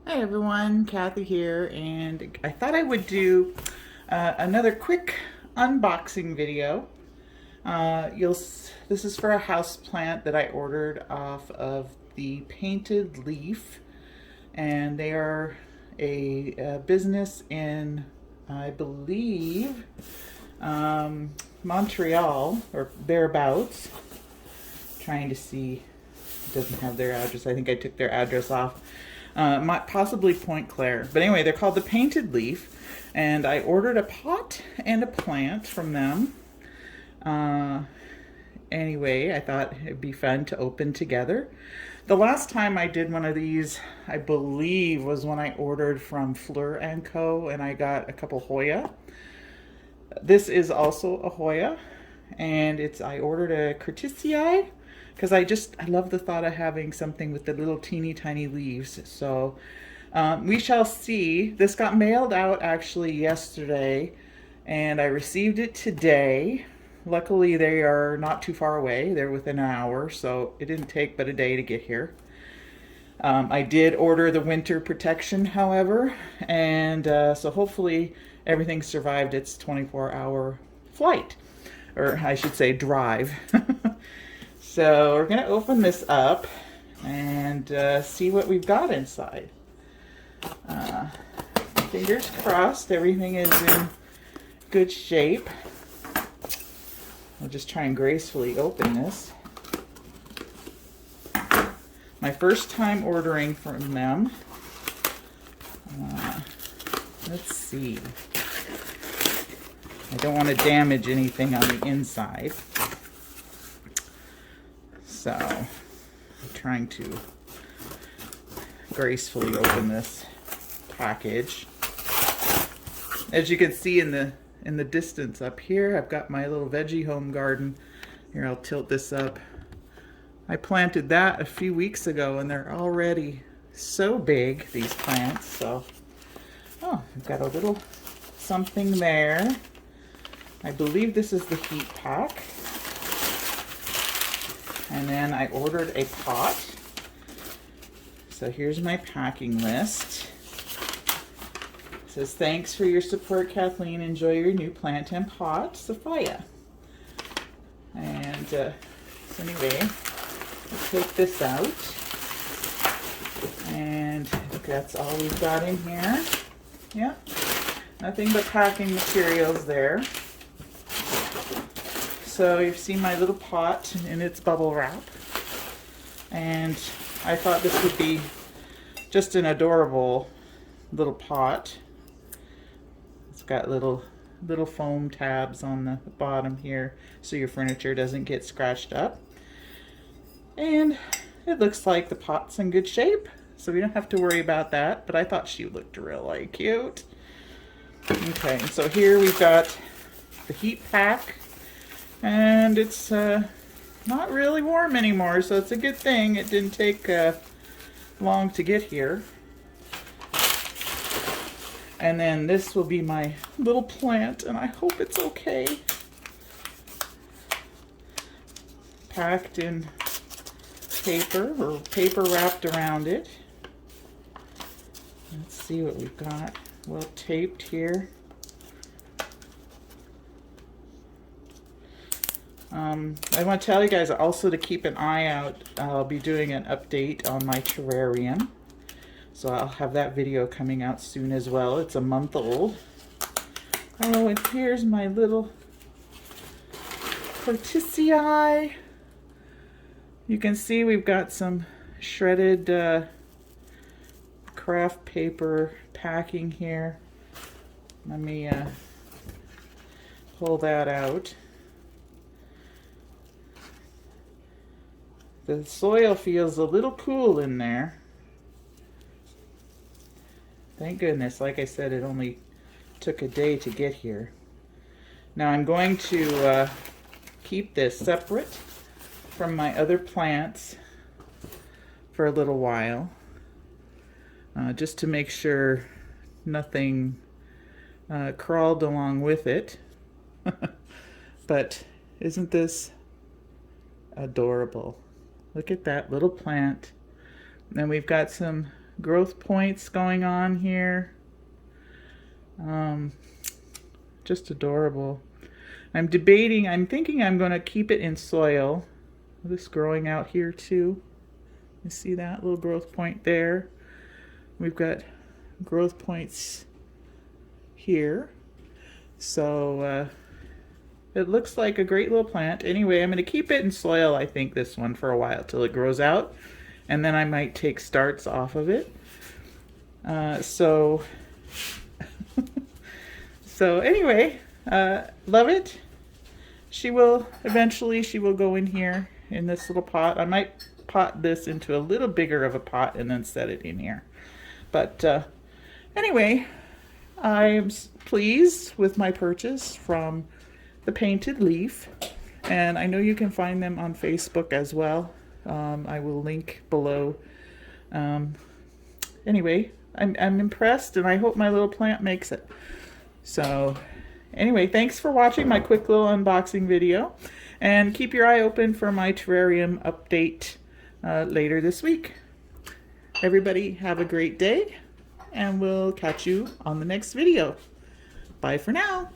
Hi everyone, Kathy here, and I thought I would do another quick unboxing video. This is for a house plant that I ordered off of the Painted Leaf, and they are a business in, I believe, Montreal or thereabouts. Trying to see, it doesn't have their address. I think I took their address off. Possibly Point Claire. But anyway, they're called the Painted Leaf, and I ordered a pot and a plant from them. Anyway, I thought it'd be fun to open together. The last time I did one of these, I believe, was when I ordered from Fleur & Co. and I got a couple Hoya. This is also a Hoya, and I ordered a curtisii because I love the thought of having something with the little teeny tiny leaves. So we shall see. This got mailed out actually yesterday, and I received it today. Luckily, they are not too far away. They're within an hour, so it didn't take but a day to get here. I did order the winter protection, however, and so hopefully everything survived its 24-hour flight, or I should say drive. So we're going to open this up and see what we've got inside. Fingers crossed everything is in good shape. I'll just try and gracefully open this. My first time ordering from them. Let's see. I don't want to damage anything on the inside. So, I'm trying to gracefully open this package. As you can see in the distance up here, I've got my little veggie home garden. Here, I'll tilt this up. I planted that a few weeks ago, and they're already so big, these plants. So, oh, I've got a little something there. I believe this is the heat pack. And then I ordered a pot. So here's my packing list. It says, thanks for your support, Kathleen. Enjoy your new plant and pot, Sophia. And so anyway, I'll take this out. And I think that's all we've got in here. Yeah, nothing but packing materials there. So you've seen my little pot in its bubble wrap. And I thought this would be just an adorable little pot. It's got little foam tabs on the bottom here so your furniture doesn't get scratched up. And it looks like the pot's in good shape, so we don't have to worry about that, but I thought she looked really cute. Okay, so here we've got the heat pack, and it's not really warm anymore, so it's a good thing it didn't take long to get here. And then this will be my little plant, and I hope it's okay. Packed in paper, or paper wrapped around it. Let's see what we've got. Well taped here. I want to tell you guys also to keep an eye out. I'll be doing an update on my terrarium. So I'll have that video coming out soon as well. It's a month old. Oh, and here's my little curtisii. You can see we've got some shredded craft paper packing here. Let me pull that out. The soil feels a little cool in there. Thank goodness, like I said, it only took a day to get here. Now I'm going to keep this separate from my other plants for a little while, just to make sure nothing crawled along with it. But isn't this adorable? Look at that little plant. Then we've got some growth points going on here. Just adorable. I'm thinking I'm going to keep it in soil. This growing out here too. You see that little growth point there? We've got growth points here. So it looks like a great little plant. Anyway, I'm going to keep it in soil, I think, this one for a while till it grows out. And then I might take starts off of it. So anyway, love it. She will go in here in this little pot. I might pot this into a little bigger of a pot and then set it in here. But anyway, I'm pleased with my purchase from the Painted Leaf. And I know you can find them on Facebook as well. I will link below. Anyway, I'm impressed, and I hope my little plant makes it. So anyway, thanks for watching my quick little unboxing video, and keep your eye open for my terrarium update later this week. Everybody have a great day, and we'll catch you on the next video. Bye for now.